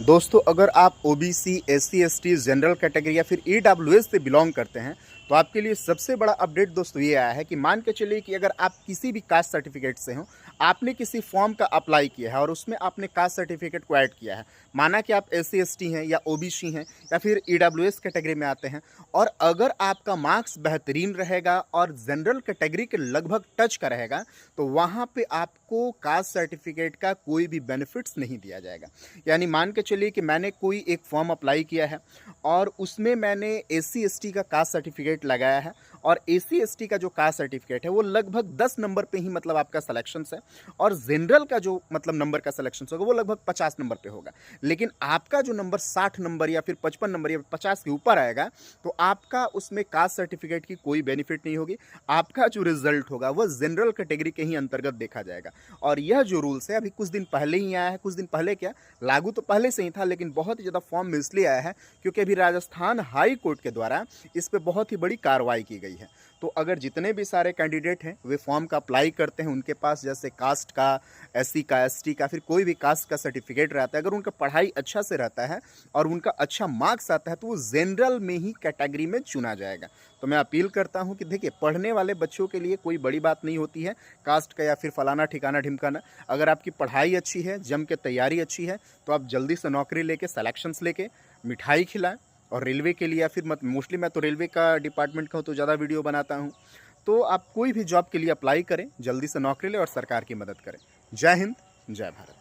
दोस्तों, अगर आप OBC, SC, ST, general category या फिर ईडब्ल्यूएस से बिलोंग करते हैं, तो आपके लिए सबसे बड़ा अपडेट दोस्तों ये आया है कि मान के चलिए कि अगर आप किसी भी कास्ट सर्टिफिकेट से हो, आपने किसी फॉर्म का अप्लाई किया है और उसमें आपने कास्ट सर्टिफिकेट को ऐड किया है। माना कि आप एससी, एसटी हैं या ओबीसी हैं या फिर ईडब्ल्यूएस कैटेगरी में आते हैं, और अगर आपका मार्क्स बेहतरीन रहेगा और जनरल कैटेगरी के लगभग टच का रहेगा, तो वहाँ पे आपको कास्ट सर्टिफिकेट का कोई भी बेनिफिट्स नहीं दिया जाएगा। यानी मान के चलिए कि मैंने कोई एक फॉर्म अप्लाई किया है और उसमें मैंने एससी एसटी का कास्ट सर्टिफिकेट लगाया है, और एससी एसटी का जो कास्ट सर्टिफिकेट है वो लगभग 10 नंबर पे ही मतलब आपका सिलेक्शन है, और जनरल का जो मतलब नंबर का सिलेक्शन होगा वो लगभग 50 नंबर पे होगा। लेकिन आपका जो नंबर 60 नंबर या फिर 55 नंबर या 50 के ऊपर आएगा, तो आपका उसमें कास्ट सर्टिफिकेट की कोई बेनिफिट नहीं होगी। आपका जो रिजल्ट होगा वह जनरल कैटेगरी के ही अंतर्गत देखा जाएगा। और यह जो रूल्स है अभी कुछ दिन पहले ही आया है, कुछ दिन पहले क्या, लागू तो पहले से ही था, लेकिन बहुत ही ज़्यादा फॉर्म में इसलिए आया है क्योंकि अभी राजस्थान हाई कोर्ट के द्वारा इस पर बहुत ही बड़ी कार्रवाई की गई है। तो अगर जितने भी सारे कैंडिडेट हैं वे फॉर्म का अप्लाई करते हैं, उनके पास जैसे कास्ट का, एससी का, एसटी का, फिर कोई भी कास्ट का सर्टिफिकेट रहता है, अगर उनका पढ़ाई अच्छा से रहता है और उनका अच्छा मार्क्स आता है, तो वो जनरल में ही कैटेगरी में चुना जाएगा। तो मैं अपील करता हूं कि देखिए, पढ़ने वाले बच्चों के लिए कोई बड़ी बात नहीं होती है कास्ट का या फिर फलाना ठिकाना ढिमकाना। अगर आपकी पढ़ाई अच्छी है, जम के तैयारी अच्छी है, तो आप जल्दी से नौकरी लेके, सेलेक्शंस लेके मिठाई खिलाएं। और रेलवे के लिए या फिर मोस्टली मैं तो रेलवे का डिपार्टमेंट का हूँ तो ज़्यादा वीडियो बनाता हूँ। तो आप कोई भी जॉब के लिए अप्लाई करें, जल्दी से नौकरी लें और सरकार की मदद करें। जय हिंद, जय भारत।